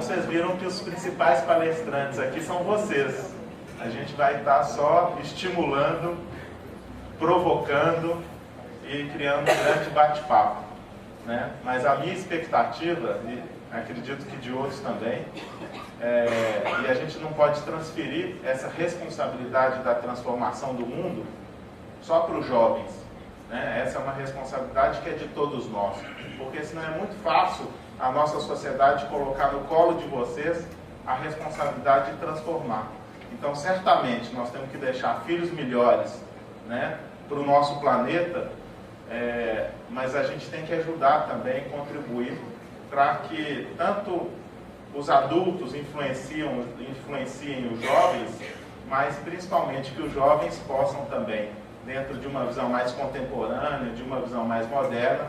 vocês viram que os principais palestrantes aqui são vocês. A gente vai estar só estimulando, provocando e criando um grande bate-papo, né? Mas a minha expectativa, e acredito que de outros também, e a gente não pode transferir essa responsabilidade da transformação do mundo só para os jovens, né? Essa é uma responsabilidade que é de todos nós, porque senão é muito fácil a nossa sociedade colocar no colo de vocês a responsabilidade de transformar. Então, certamente, nós temos que deixar filhos melhores, né, para o nosso planeta, mas a gente tem que ajudar também, contribuir para que tanto os adultos influenciem os jovens, mas principalmente que os jovens possam também, dentro de uma visão mais contemporânea, de uma visão mais moderna,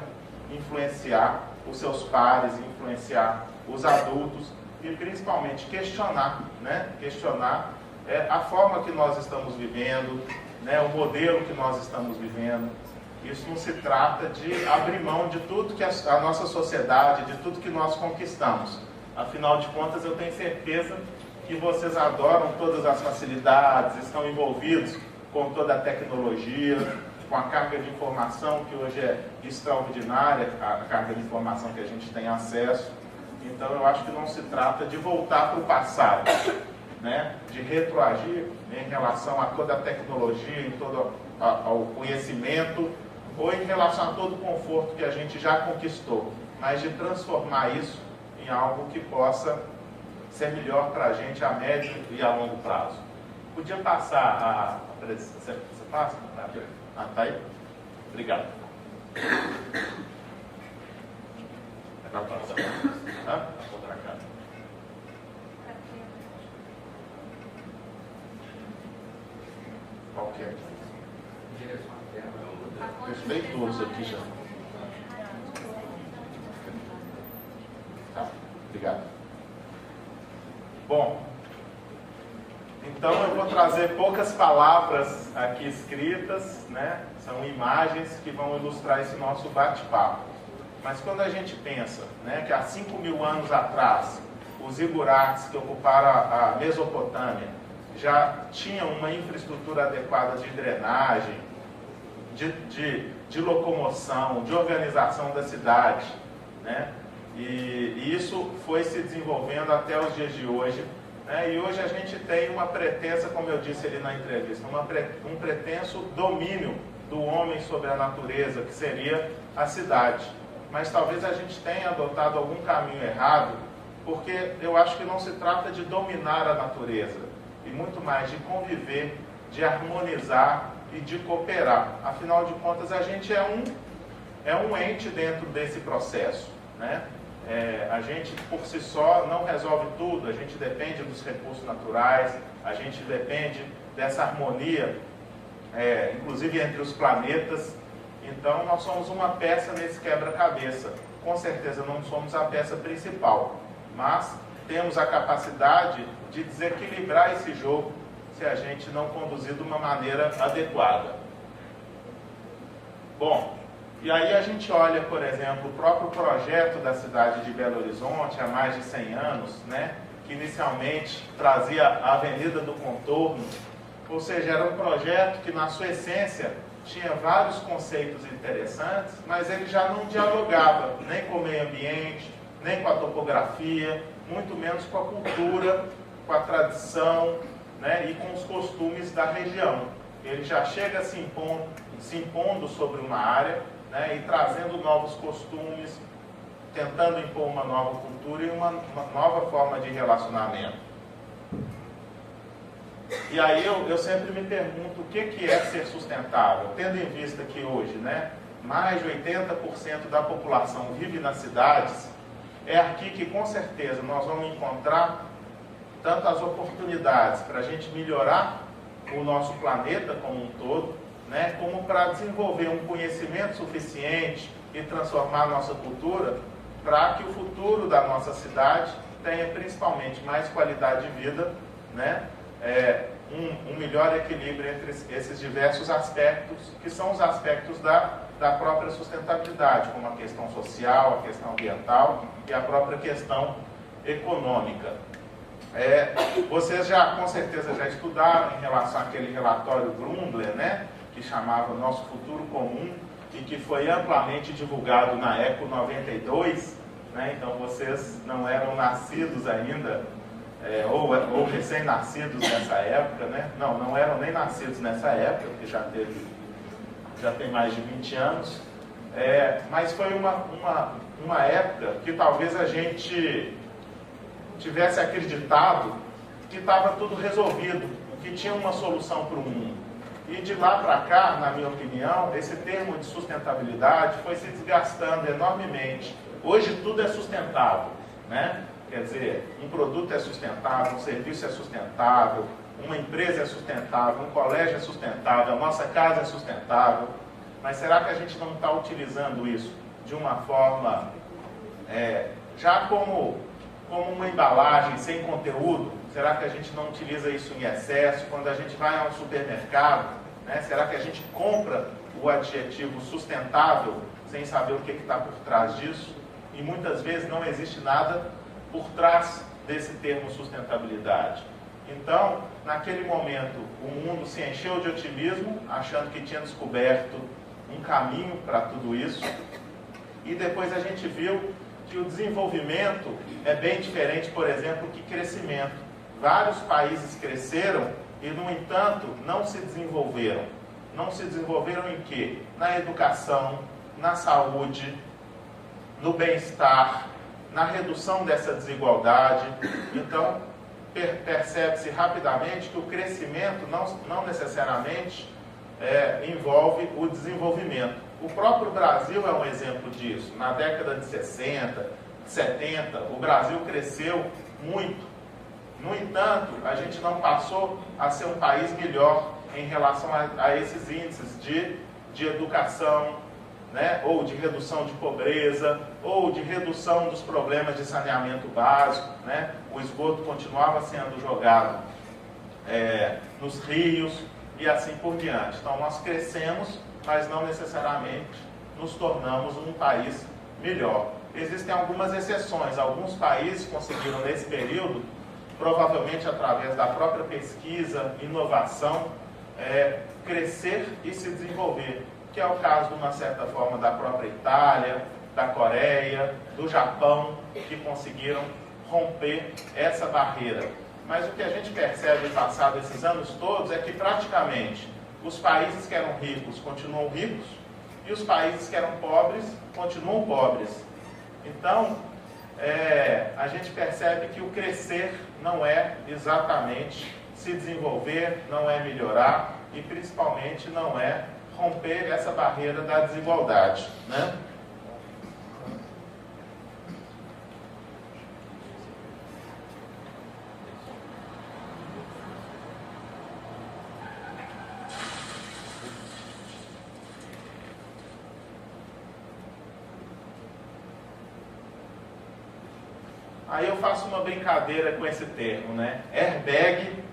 influenciar os seus pares, influenciar os adultos e principalmente questionar, né? Questionar a forma que nós estamos vivendo, né? O modelo que nós estamos vivendo. Isso não se trata de abrir mão de tudo que a nossa sociedade, de tudo que nós conquistamos. Afinal de contas, eu tenho certeza que vocês adoram todas as facilidades, estão envolvidos com toda a tecnologia, com a carga de informação que hoje é extraordinária, a carga de informação que a gente tem acesso. Então, eu acho que não se trata de voltar para o passado, né? De retroagir em relação a toda a tecnologia, em todo ao conhecimento, ou em relação a todo o conforto que a gente já conquistou, mas de transformar isso em algo que possa ser melhor para a gente a médio e a longo prazo. Podia passar a presença? Você passa? Ah, tá aí? Obrigado. É para passar? Hã? Outra cara. Qual que é? Eu estudei todos aqui já. Tá, obrigado. Bom, então eu vou trazer poucas palavras aqui escritas, né? São imagens que vão ilustrar esse nosso bate-papo. Mas quando a gente pensa, né, que há 5.000 anos atrás, os igurates que ocuparam a Mesopotâmia já tinham uma infraestrutura adequada de drenagem, de locomoção, de organização da cidade, né? E isso foi se desenvolvendo até os dias de hoje, né? E hoje a gente tem uma pretensa, como eu disse ali na entrevista, um pretenso domínio do homem sobre a natureza, que seria a cidade. Mas talvez a gente tenha adotado algum caminho errado, porque eu acho que não se trata de dominar a natureza, e muito mais de conviver, de harmonizar e de cooperar. Afinal de contas, a gente é um ente dentro desse processo, né? A gente, por si só, não resolve tudo. A gente depende dos recursos naturais, a gente depende dessa harmonia, inclusive entre os planetas. Então, nós somos uma peça nesse quebra-cabeça. Com certeza não somos a peça principal, mas temos a capacidade de desequilibrar esse jogo se a gente não conduzir de uma maneira adequada. Bom, e aí a gente olha, por exemplo, o próprio projeto da cidade de Belo Horizonte, há mais de 100 anos, né, que inicialmente trazia a Avenida do Contorno, ou seja, era um projeto que, na sua essência, tinha vários conceitos interessantes, mas ele já não dialogava nem com o meio ambiente, nem com a topografia, muito menos com a cultura, com a tradição, né, e com os costumes da região. Ele já chega se impondo sobre uma área, né, e trazendo novos costumes, tentando impor uma nova cultura e uma nova forma de relacionamento. E aí eu sempre me pergunto o que é ser sustentável, tendo em vista que hoje, né, mais de 80% da população vive nas cidades. É aqui que com certeza nós vamos encontrar tanto as oportunidades para a gente melhorar o nosso planeta como um todo, né, como para desenvolver um conhecimento suficiente e transformar a nossa cultura para que o futuro da nossa cidade tenha principalmente mais qualidade de vida, né, um melhor equilíbrio entre esses diversos aspectos, que são os aspectos da própria sustentabilidade, como a questão social, a questão ambiental e a própria questão econômica. Vocês com certeza já estudaram em relação àquele relatório Grundler, né, que chamava Nosso Futuro Comum, e que foi amplamente divulgado na Eco 92, né, então vocês não eram nascidos ainda, ou recém-nascidos nessa época, né, não eram nem nascidos nessa época, porque já tem mais de 20 anos, mas foi uma época que talvez a gente tivesse acreditado que estava tudo resolvido, que tinha uma solução para o mundo. E de lá para cá, na minha opinião, esse termo de sustentabilidade foi se desgastando enormemente. Hoje tudo é sustentável, né? Quer dizer, um produto é sustentável, um serviço é sustentável, uma empresa é sustentável, um colégio é sustentável, a nossa casa é sustentável. Mas será que a gente não está utilizando isso de uma forma, já como uma embalagem sem conteúdo? Será que a gente não utiliza isso em excesso? Quando a gente vai a um supermercado, né, será que a gente compra o adjetivo sustentável sem saber o que está por trás disso? E muitas vezes não existe nada por trás desse termo sustentabilidade. Então, naquele momento, o mundo se encheu de otimismo, achando que tinha descoberto um caminho para tudo isso, e depois a gente viu que o desenvolvimento é bem diferente, por exemplo, que crescimento. Vários países cresceram e, no entanto, não se desenvolveram. Não se desenvolveram em quê? Na educação, na saúde, no bem-estar, na redução dessa desigualdade. Então, percebe-se rapidamente que o crescimento não necessariamente envolve o desenvolvimento. O próprio Brasil é um exemplo disso. Na década de 60, 70, o Brasil cresceu muito. No entanto, a gente não passou a ser um país melhor em relação a esses índices de educação, né, ou de redução de pobreza, ou de redução dos problemas de saneamento básico, né? O esgoto continuava sendo jogado nos rios e assim por diante. Então nós crescemos, mas não necessariamente nos tornamos um país melhor. Existem algumas exceções. Alguns países conseguiram nesse período, provavelmente através da própria pesquisa, inovação, crescer e se desenvolver, que é o caso, de uma certa forma, da própria Itália, da Coreia, do Japão, que conseguiram romper essa barreira. Mas o que a gente percebe, passado esses anos todos, é que praticamente os países que eram ricos continuam ricos e os países que eram pobres continuam pobres. Então, a gente percebe que o crescer não é exatamente se desenvolver, não é melhorar e principalmente não é romper essa barreira da desigualdade, né? Aí eu faço uma brincadeira com esse termo, né? Airbag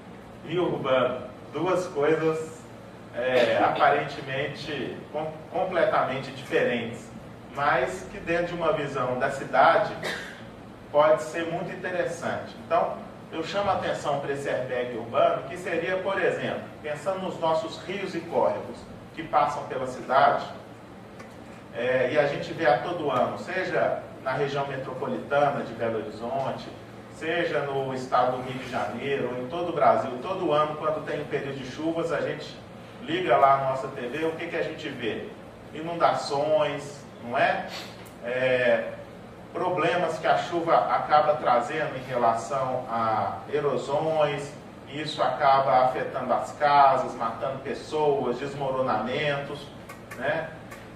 e urbano. Duas coisas aparentemente completamente diferentes, mas que dentro de uma visão da cidade pode ser muito interessante. Então, eu chamo a atenção para esse airbag urbano, que seria, por exemplo, pensando nos nossos rios e córregos que passam pela cidade, e a gente vê a todo ano, seja na região metropolitana de Belo Horizonte, seja no estado do Rio de Janeiro, ou em todo o Brasil, todo ano, quando tem um período de chuvas, a gente liga lá na nossa TV, o que a gente vê? Inundações, não é? Problemas que a chuva acaba trazendo em relação a erosões, e isso acaba afetando as casas, matando pessoas, desmoronamentos, né?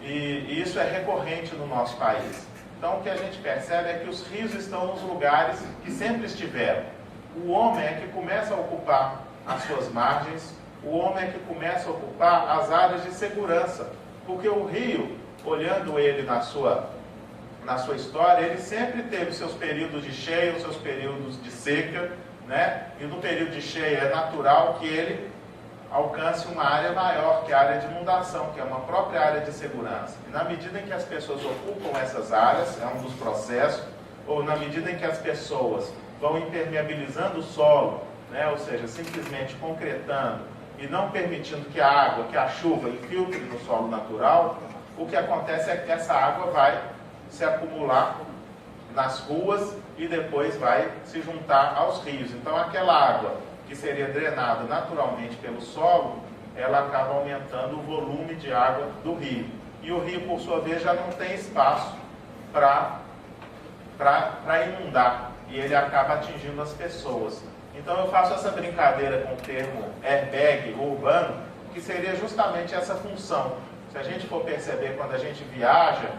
E isso é recorrente no nosso país. Então o que a gente percebe é que os rios estão nos lugares que sempre estiveram. O homem é que começa a ocupar as suas margens, o homem é que começa a ocupar as áreas de segurança, porque o rio, olhando ele na sua história, ele sempre teve seus períodos de cheia, os seus períodos de seca, né? E no período de cheia é natural que ele alcance uma área maior, que é a área de inundação, que é uma própria área de segurança. E na medida em que as pessoas ocupam essas áreas, é um dos processos, ou na medida em que as pessoas vão impermeabilizando o solo, né, ou seja, simplesmente concretando e não permitindo que a água, que a chuva infiltre no solo natural, o que acontece é que essa água vai se acumular nas ruas e depois vai se juntar aos rios. Então aquela água que seria drenada naturalmente pelo solo, ela acaba aumentando o volume de água do rio. E o rio, por sua vez, já não tem espaço para inundar, e ele acaba atingindo as pessoas. Então eu faço essa brincadeira com o termo airbag urbano, que seria justamente essa função. Se a gente for perceber quando a gente viaja,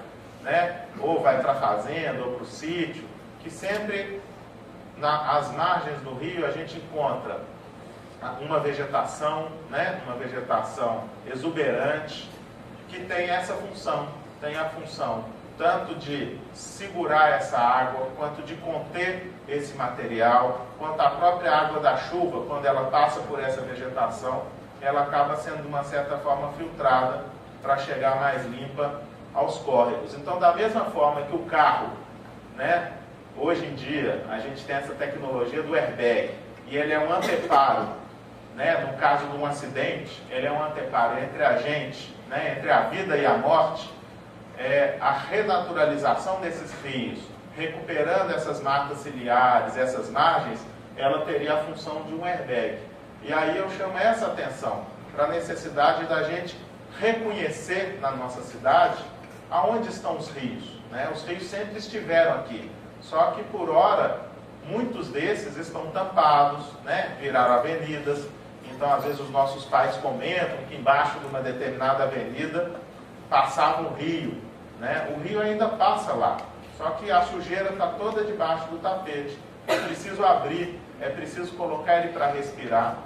né, ou vai para a fazenda ou para o sítio, que sempre às margens do rio a gente encontra uma vegetação, né, uma vegetação exuberante, que tem essa função, tem a função tanto de segurar essa água, quanto de conter esse material, quanto a própria água da chuva, quando ela passa por essa vegetação, ela acaba sendo de uma certa forma filtrada para chegar mais limpa aos córregos. Então, da mesma forma que o carro, né, hoje em dia a gente tem essa tecnologia do airbag, e ele é um anteparo, né, no caso de um acidente, ele é um anteparo entre a gente, né, entre a vida e a morte. A renaturalização desses rios, recuperando essas matas ciliares, essas margens, ela teria a função de um airbag. E aí eu chamo essa atenção para a necessidade da gente reconhecer na nossa cidade aonde estão os rios, né? Os rios sempre estiveram aqui, só que por hora muitos desses estão tampados, né? Viraram avenidas. Então às vezes os nossos pais comentam que embaixo de uma determinada avenida passava um rio, né? O rio ainda passa lá, só que a sujeira está toda debaixo do tapete. É preciso abrir, é preciso colocar ele para respirar,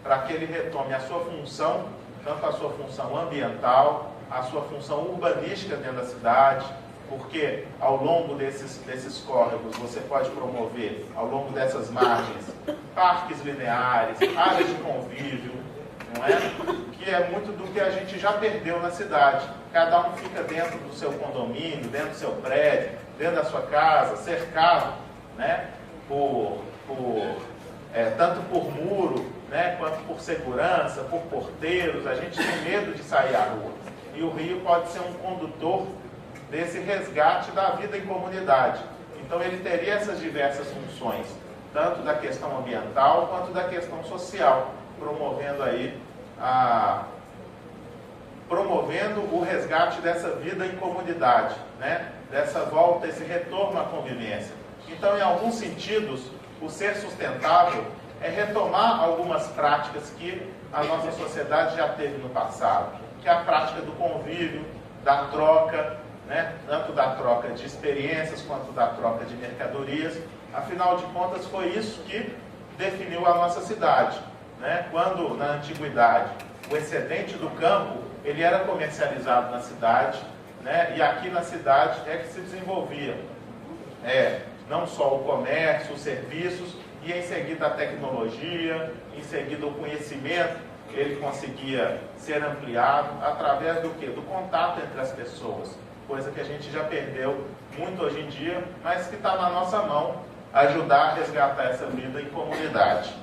para que ele retome a sua função, tanto a sua função ambiental, a sua função urbanística dentro da cidade, porque ao longo desses córregos você pode promover, ao longo dessas margens, parques lineares, áreas de convívio, não é? Que é muito do que a gente já perdeu na cidade. Cada um fica dentro do seu condomínio, dentro do seu prédio, dentro da sua casa, cercado, né, tanto por muro, né, quanto por segurança, por porteiros. A gente tem medo de sair à rua. E o rio pode ser um condutor desse resgate da vida em comunidade. Então ele teria essas diversas funções, tanto da questão ambiental quanto da questão social, promovendo aí promovendo o resgate dessa vida em comunidade, né? Dessa volta, esse retorno à convivência. Então, em alguns sentidos, o ser sustentável é retomar algumas práticas que a nossa sociedade já teve no passado, que é a prática do convívio, da troca, né? Tanto da troca de experiências quanto da troca de mercadorias. Afinal de contas, foi isso que definiu a nossa cidade, né? Quando, na antiguidade, o excedente do campo ele era comercializado na cidade, né? E aqui na cidade é que se desenvolvia não só o comércio, os serviços, e em seguida a tecnologia, em seguida o conhecimento, ele conseguia ser ampliado através do quê? Do contato entre as pessoas, coisa que a gente já perdeu muito hoje em dia, mas que está na nossa mão ajudar a resgatar essa vida em comunidade.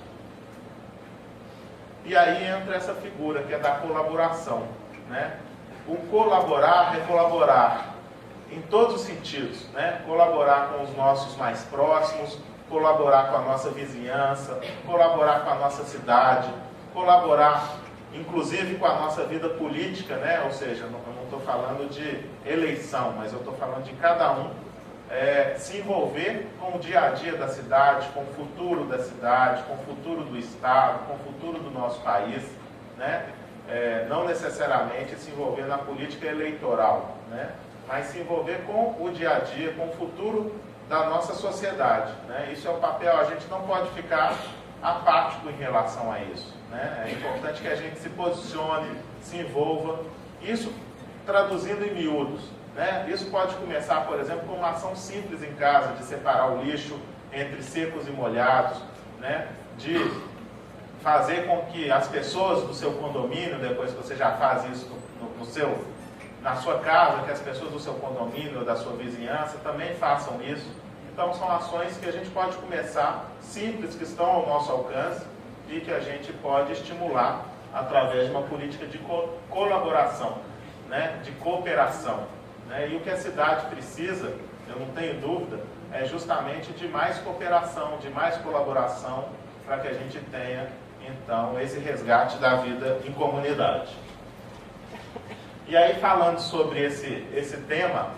E aí entra essa figura que é da colaboração, né? O colaborar é colaborar em todos os sentidos, né? Colaborar com os nossos mais próximos, colaborar com a nossa vizinhança, colaborar com a nossa cidade, colaborar inclusive com a nossa vida política, né? Ou seja, eu não estou falando de eleição, mas eu estou falando de cada um se envolver com o dia a dia da cidade, com o futuro da cidade, com o futuro do Estado, com o futuro do nosso país, né? Não necessariamente se envolver na política eleitoral, né? Mas se envolver com o dia a dia, com o futuro da nossa sociedade, né? Isso é o papel, a gente não pode ficar apático em relação a isso, né? É importante que a gente se posicione, se envolva, isso traduzindo em miúdos, né? Isso pode começar, por exemplo, com uma ação simples em casa, de separar o lixo entre secos e molhados, né? De fazer com que as pessoas do seu condomínio, depois que você já faz isso na sua casa, que as pessoas do seu condomínio ou da sua vizinhança também façam isso, Então são ações que a gente pode começar, simples, que estão ao nosso alcance e que a gente pode estimular através de uma política de colaboração, né, de cooperação. Né? E o que a cidade precisa, eu não tenho dúvida, é justamente de mais cooperação, de mais colaboração, para que a gente tenha, então, esse resgate da vida em comunidade. E aí, falando sobre esse tema,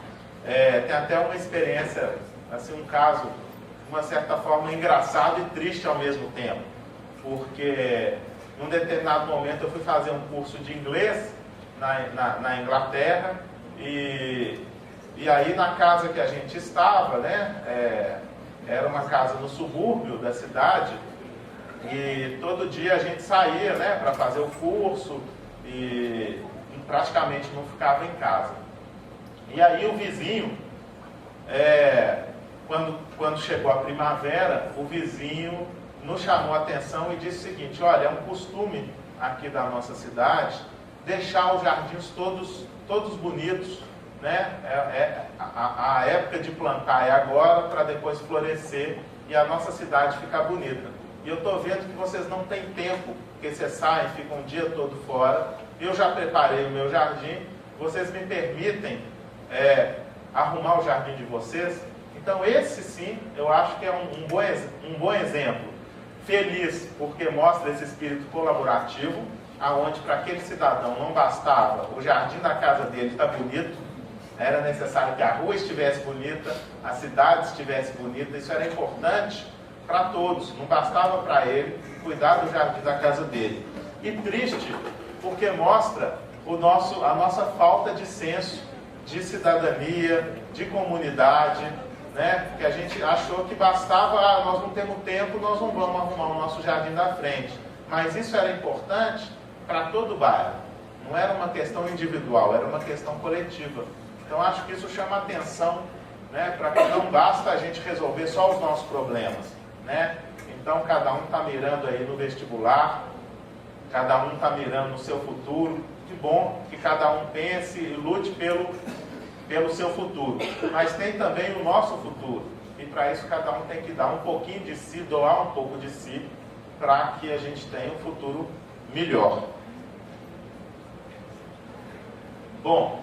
tem até uma experiência, assim, um caso, de uma certa forma, engraçado e triste ao mesmo tempo, porque num determinado momento eu fui fazer um curso de inglês na Inglaterra, e aí na casa que a gente estava, né, era uma casa no subúrbio da cidade, e todo dia a gente saía, né, para fazer o curso e praticamente não ficava em casa. E aí o vizinho, quando chegou a primavera, o vizinho nos chamou a atenção e disse o seguinte: olha, é um costume aqui da nossa cidade deixar os jardins todos bonitos, né? A época de plantar é agora, para depois florescer e a nossa cidade ficar bonita. E eu estou vendo que vocês não têm tempo, porque vocês saem, ficam o dia todo fora. Eu já preparei o meu jardim, vocês me permitem arrumar o jardim de vocês? Então esse sim, eu acho que é um bom exemplo. Feliz, porque mostra esse espírito colaborativo, aonde para aquele cidadão não bastava o jardim da casa dele estar bonito, era necessário que a rua estivesse bonita, a cidade estivesse bonita, isso era importante para todos, não bastava para ele cuidar do jardim da casa dele. E triste, porque mostra a nossa falta de senso de cidadania, de comunidade, né? Que a gente achou que bastava, nós não temos tempo, nós não vamos arrumar o nosso jardim da frente. Mas isso era importante para todo o bairro. Não era uma questão individual, era uma questão coletiva. Então acho que isso chama atenção, né, para que não basta a gente resolver só os nossos problemas, né? Então cada um está mirando aí no vestibular, cada um está mirando no seu futuro. Que bom que cada um pense e lute pelo seu futuro, mas tem também o nosso futuro, e para isso cada um tem que dar um pouquinho de si, doar um pouco de si, para que a gente tenha um futuro melhor. Bom,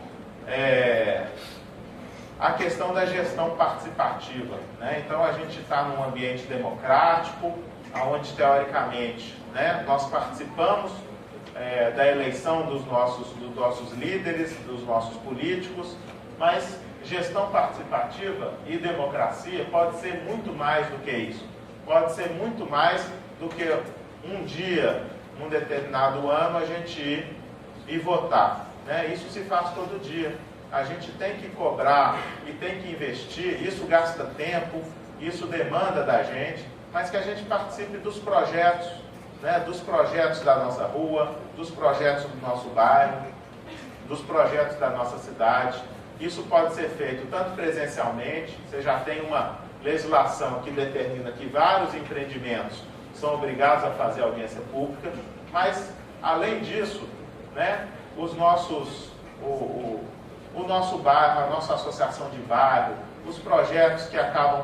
a questão da gestão participativa, né? Então a gente está num ambiente democrático, onde teoricamente, né, nós participamos da eleição dos nossos líderes, dos nossos políticos, mas gestão participativa e democracia pode ser muito mais do que isso. Pode ser muito mais do que um dia, num determinado ano, a gente ir votar, né? Isso se faz todo dia. A gente tem que cobrar e tem que investir, isso gasta tempo, isso demanda da gente, mas que a gente participe dos projetos, né? Dos projetos da nossa rua, dos projetos do nosso bairro, dos projetos da nossa cidade. Isso pode ser feito tanto presencialmente, você já tem uma legislação que determina que vários empreendimentos são obrigados a fazer audiência pública, mas, além disso, né, o nosso bairro, a nossa associação de bairro, os projetos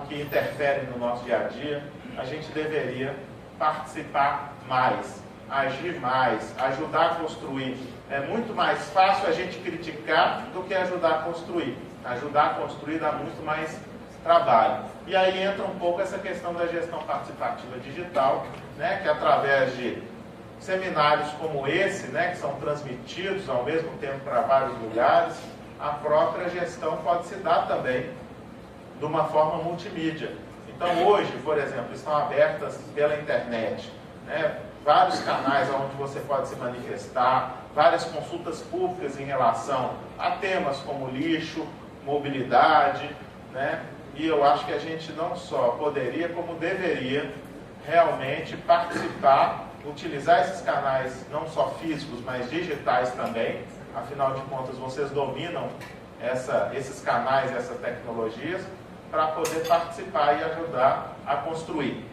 que interferem no nosso dia a dia, a gente deveria participar mais, agir mais, ajudar a construir. É muito mais fácil a gente criticar do que ajudar a construir. Ajudar a construir dá muito mais trabalho. E aí entra um pouco essa questão da gestão participativa digital, né, que através de seminários como esse, né, que são transmitidos ao mesmo tempo para vários lugares, a própria gestão pode se dar também de uma forma multimídia. Então hoje, por exemplo, estão abertas pela internet, né, vários canais onde você pode se manifestar, várias consultas públicas em relação a temas como lixo, mobilidade, né? E eu acho que a gente não só poderia, como deveria realmente participar, utilizar esses canais não só físicos, mas digitais também. Afinal de contas, vocês dominam esses canais, essas tecnologias, para poder participar e ajudar a construir.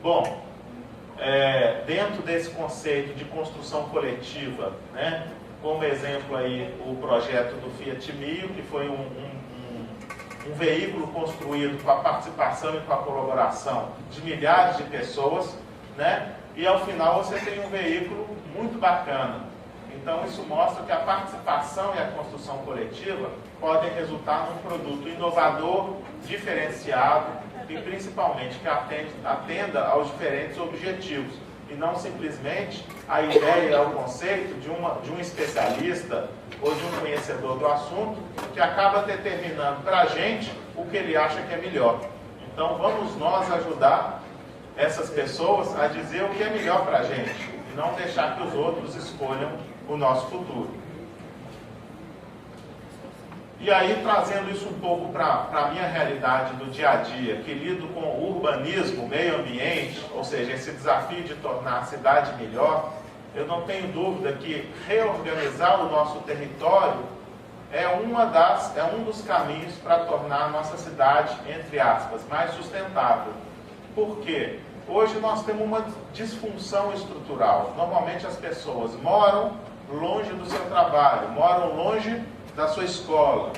Bom, dentro desse conceito de construção coletiva, né, como exemplo aí o projeto do Fiat Mio, que foi um um veículo construído com a participação e com a colaboração de milhares de pessoas, né? E ao final você tem um veículo muito bacana. Então isso mostra que a participação e a construção coletiva podem resultar num produto inovador, diferenciado e principalmente que atenda aos diferentes objetivos e não simplesmente a ideia, o conceito de um especialista ou de um conhecedor do assunto que acaba determinando para a gente o que ele acha que é melhor. Então vamos nós ajudar essas pessoas a dizer o que é melhor para a gente e não deixar que os outros escolham o nosso futuro. E aí, trazendo isso um pouco para a minha realidade do dia a dia, que lido com o urbanismo, meio ambiente, ou seja, esse desafio de tornar a cidade melhor, eu não tenho dúvida que reorganizar o nosso território é um dos caminhos para tornar a nossa cidade, entre aspas, mais sustentável. Por quê? Hoje nós temos uma disfunção estrutural. Normalmente as pessoas moram longe do seu trabalho, moram longe da sua escola,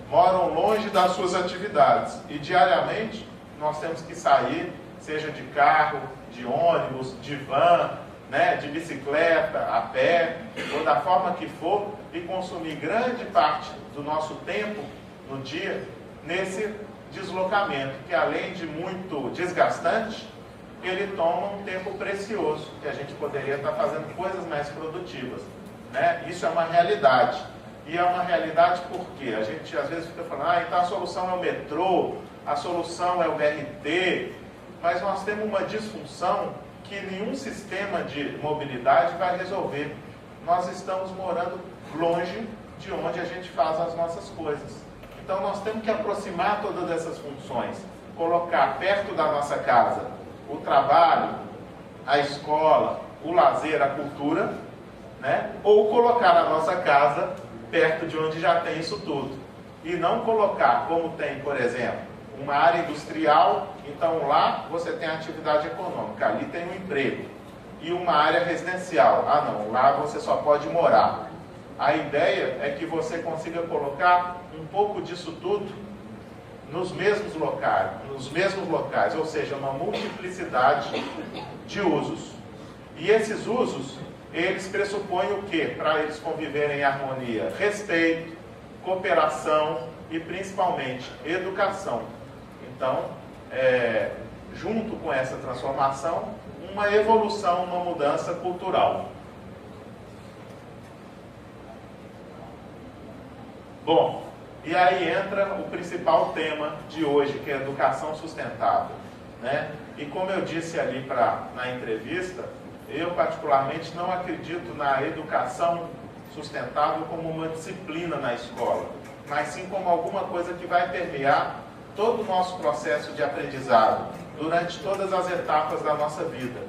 moram longe das suas atividades. E diariamente nós temos que sair, seja de carro, de ônibus, de van, né, de bicicleta, a pé, ou da forma que for, e consumir grande parte do nosso tempo no dia nesse deslocamento, que além de muito desgastante, ele toma um tempo precioso, que a gente poderia estar fazendo coisas mais produtivas, né? Isso é uma realidade. E é uma realidade porque a gente às vezes fica falando, então a solução é o metrô, a solução é o BRT, mas nós temos uma disfunção que nenhum sistema de mobilidade vai resolver. Nós estamos morando longe de onde a gente faz as nossas coisas. Então nós temos que aproximar todas essas funções, colocar perto da nossa casa o trabalho, a escola, o lazer, a cultura, né? Ou colocar a nossa casa perto de onde já tem isso tudo. E não colocar, como tem, por exemplo, uma área industrial, então lá você tem atividade econômica, ali tem um emprego. E uma área residencial, não, lá você só pode morar. A ideia é que você consiga colocar um pouco disso tudo nos mesmos locais, ou seja, uma multiplicidade de usos. E esses usos, eles pressupõem o quê? Para eles conviverem em harmonia? Respeito, cooperação e principalmente educação. Então, junto com essa transformação, uma evolução, uma mudança cultural. Bom, e aí entra o principal tema de hoje, que é a educação sustentável, né? E como eu disse ali na entrevista, eu particularmente não acredito na educação sustentável como uma disciplina na escola, mas sim como alguma coisa que vai permear todo o nosso processo de aprendizado, durante todas as etapas da nossa vida.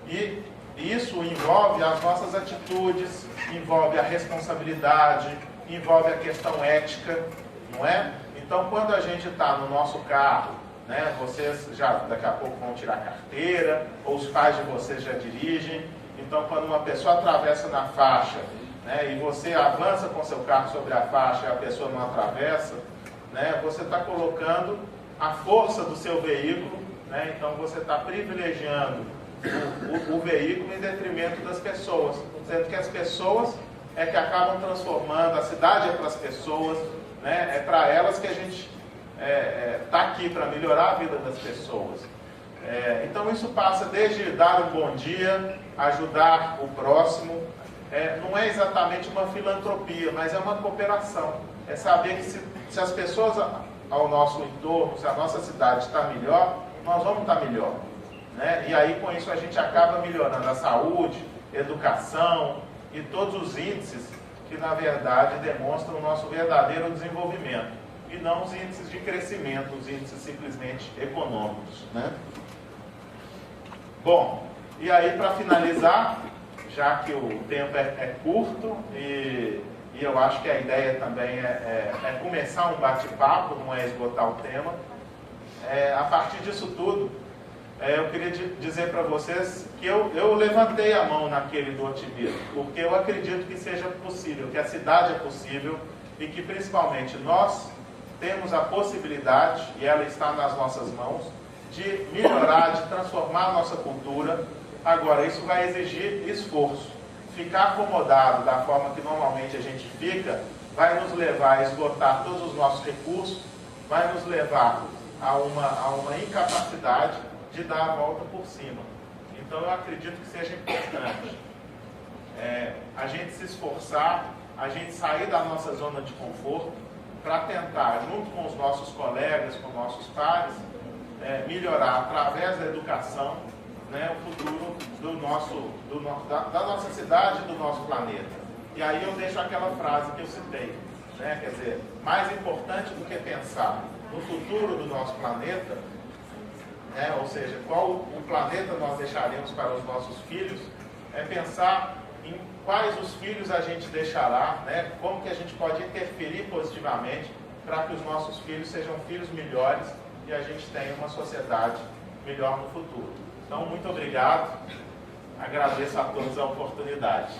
E isso envolve as nossas atitudes, envolve a responsabilidade, envolve a questão ética, não é? Então, quando a gente está no nosso carro, né, vocês já daqui a pouco vão tirar carteira, ou os pais de vocês já dirigem, então quando uma pessoa atravessa na faixa, né, e você avança com seu carro sobre a faixa e a pessoa não atravessa, né, você está colocando a força do seu veículo, né, então você está privilegiando o veículo em detrimento das pessoas, sendo que as pessoas é que acabam transformando, a cidade é para as pessoas, né, é para elas que a gente está aqui para melhorar a vida das pessoas. Então isso passa desde dar um bom dia, ajudar o próximo, não é exatamente uma filantropia, mas é uma cooperação. É saber que se as pessoas ao nosso entorno, se a nossa cidade está melhor, nós vamos estar melhor, né? E aí com isso a gente acaba melhorando a saúde, educação e todos os índices que na verdade demonstram o nosso verdadeiro desenvolvimento. E não os índices de crescimento, os índices simplesmente econômicos, né? Bom, e aí para finalizar, já que o tempo é curto e eu acho que a ideia também é começar um bate-papo, não é esgotar o tema, a partir disso tudo, eu queria dizer para vocês que eu levantei a mão naquele do otimismo, porque eu acredito que seja possível, que a cidade é possível e que principalmente nós, temos a possibilidade, e ela está nas nossas mãos, de melhorar, de transformar a nossa cultura. Agora, isso vai exigir esforço. Ficar acomodado da forma que normalmente a gente fica, vai nos levar a esgotar todos os nossos recursos, vai nos levar a uma incapacidade de dar a volta por cima. Então, eu acredito que seja importante a gente se esforçar, a gente sair da nossa zona de conforto, para tentar, junto com os nossos colegas, com nossos pares, melhorar através da educação, né, o futuro da nossa cidade e do nosso planeta. E aí eu deixo aquela frase que eu citei, né, quer dizer, mais importante do que pensar no futuro do nosso planeta, né, ou seja, qual o planeta nós deixaremos para os nossos filhos, é pensar em quais os filhos a gente deixará, né, como que a gente pode interferir positivamente para que os nossos filhos sejam filhos melhores e a gente tenha uma sociedade melhor no futuro. Então, muito obrigado, agradeço a todos a oportunidade.